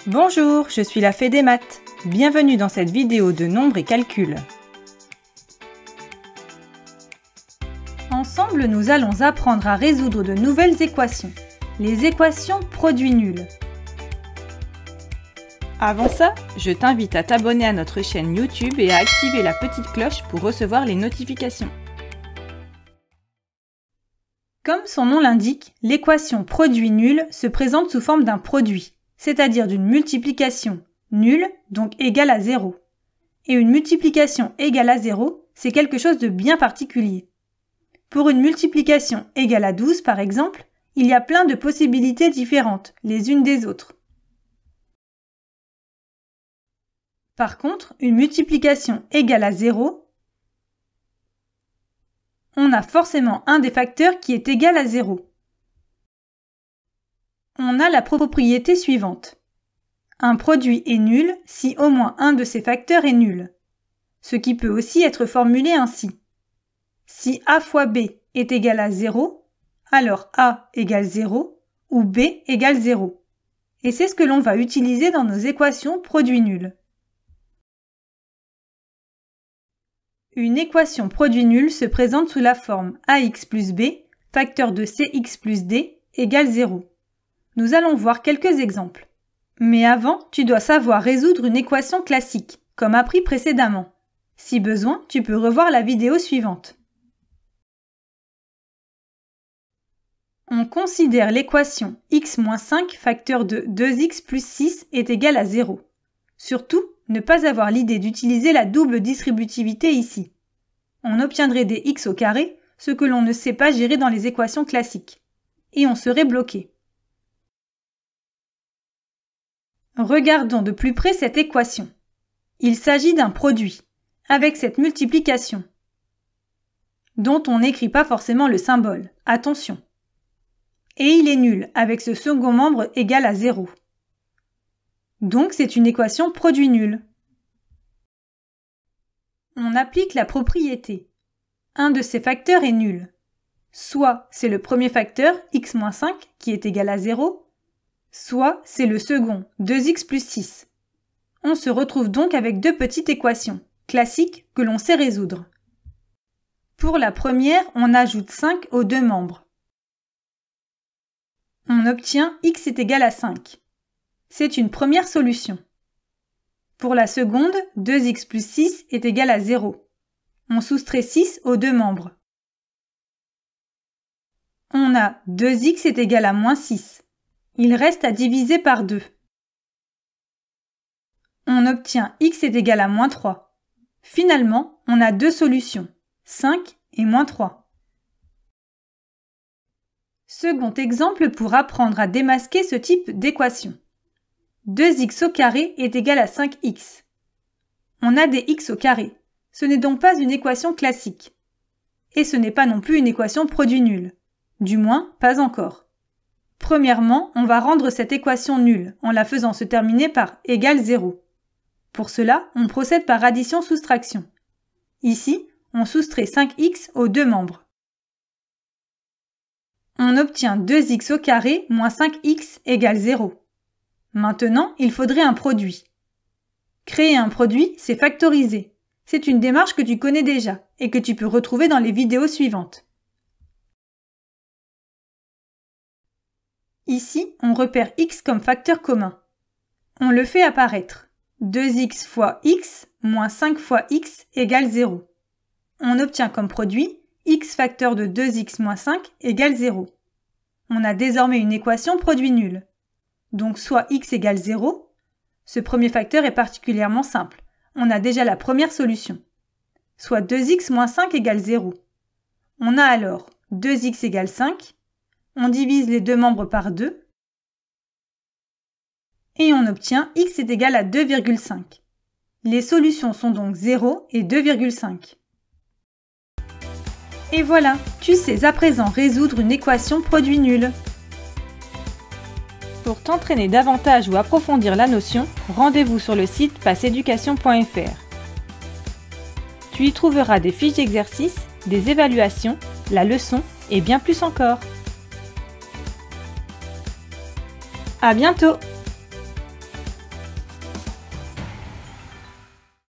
Bonjour, je suis la fée des maths. Bienvenue dans cette vidéo de nombres et calculs. Ensemble, nous allons apprendre à résoudre de nouvelles équations, les équations produits nuls. Avant ça, je t'invite à t'abonner à notre chaîne YouTube et à activer la petite cloche pour recevoir les notifications. Comme son nom l'indique, l'équation produit nul se présente sous forme d'un produit, c'est-à-dire d'une multiplication nulle, donc égale à 0. Et une multiplication égale à 0, c'est quelque chose de bien particulier. Pour une multiplication égale à 12, par exemple, il y a plein de possibilités différentes, les unes des autres. Par contre, une multiplication égale à 0, on a forcément un des facteurs qui est égal à 0. On a la propriété suivante. Un produit est nul si au moins un de ses facteurs est nul. Ce qui peut aussi être formulé ainsi. Si A fois B est égal à 0, alors A égale 0 ou B égale 0. Et c'est ce que l'on va utiliser dans nos équations produits nuls. Une équation produit nul se présente sous la forme ax plus b, facteur de cx plus d, égale 0. Nous allons voir quelques exemples. Mais avant, tu dois savoir résoudre une équation classique, comme appris précédemment. Si besoin, tu peux revoir la vidéo suivante. On considère l'équation x moins 5 facteur de 2x plus 6 est égal à 0. Surtout, ne pas avoir l'idée d'utiliser la double distributivité ici. On obtiendrait des x au carré, ce que l'on ne sait pas gérer dans les équations classiques. Et on serait bloqué. Regardons de plus près cette équation. Il s'agit d'un produit, avec cette multiplication, dont on n'écrit pas forcément le symbole, attention. Et il est nul, avec ce second membre égal à 0. Donc c'est une équation produit nul. On applique la propriété. Un de ces facteurs est nul. Soit c'est le premier facteur, x moins 5, qui est égal à 0, soit c'est le second, 2x plus 6. On se retrouve donc avec deux petites équations, classiques, que l'on sait résoudre. Pour la première, on ajoute 5 aux deux membres. On obtient x est égal à 5. C'est une première solution. Pour la seconde, 2x plus 6 est égal à 0. On soustrait 6 aux deux membres. On a 2x est égal à moins 6. Il reste à diviser par 2. On obtient x est égal à moins 3. Finalement, on a deux solutions, 5 et moins 3. Second exemple pour apprendre à démasquer ce type d'équation. 2x au carré est égal à 5x. On a des x au carré. Ce n'est donc pas une équation classique. Et ce n'est pas non plus une équation produit nul. Du moins, pas encore. Premièrement, on va rendre cette équation nulle en la faisant se terminer par égale 0. Pour cela, on procède par addition-soustraction. Ici, on soustrait 5x aux deux membres. On obtient 2x au carré moins 5x égale 0. Maintenant, il faudrait un produit. Créer un produit, c'est factoriser. C'est une démarche que tu connais déjà et que tu peux retrouver dans les vidéos suivantes. Ici, on repère x comme facteur commun. On le fait apparaître. 2x fois x moins 5 fois x égale 0. On obtient comme produit x facteur de 2x moins 5 égale 0. On a désormais une équation produit nul. Donc soit x égale 0, ce premier facteur est particulièrement simple. On a déjà la première solution. Soit 2x moins 5 égale 0. On a alors 2x égale 5. On divise les deux membres par 2. Et on obtient x est égal à 2,5. Les solutions sont donc 0 et 2,5. Et voilà, tu sais à présent résoudre une équation produit nul. Pour t'entraîner davantage ou approfondir la notion, rendez-vous sur le site passeeducation.fr. Tu y trouveras des fiches d'exercices, des évaluations, la leçon et bien plus encore. À bientôt!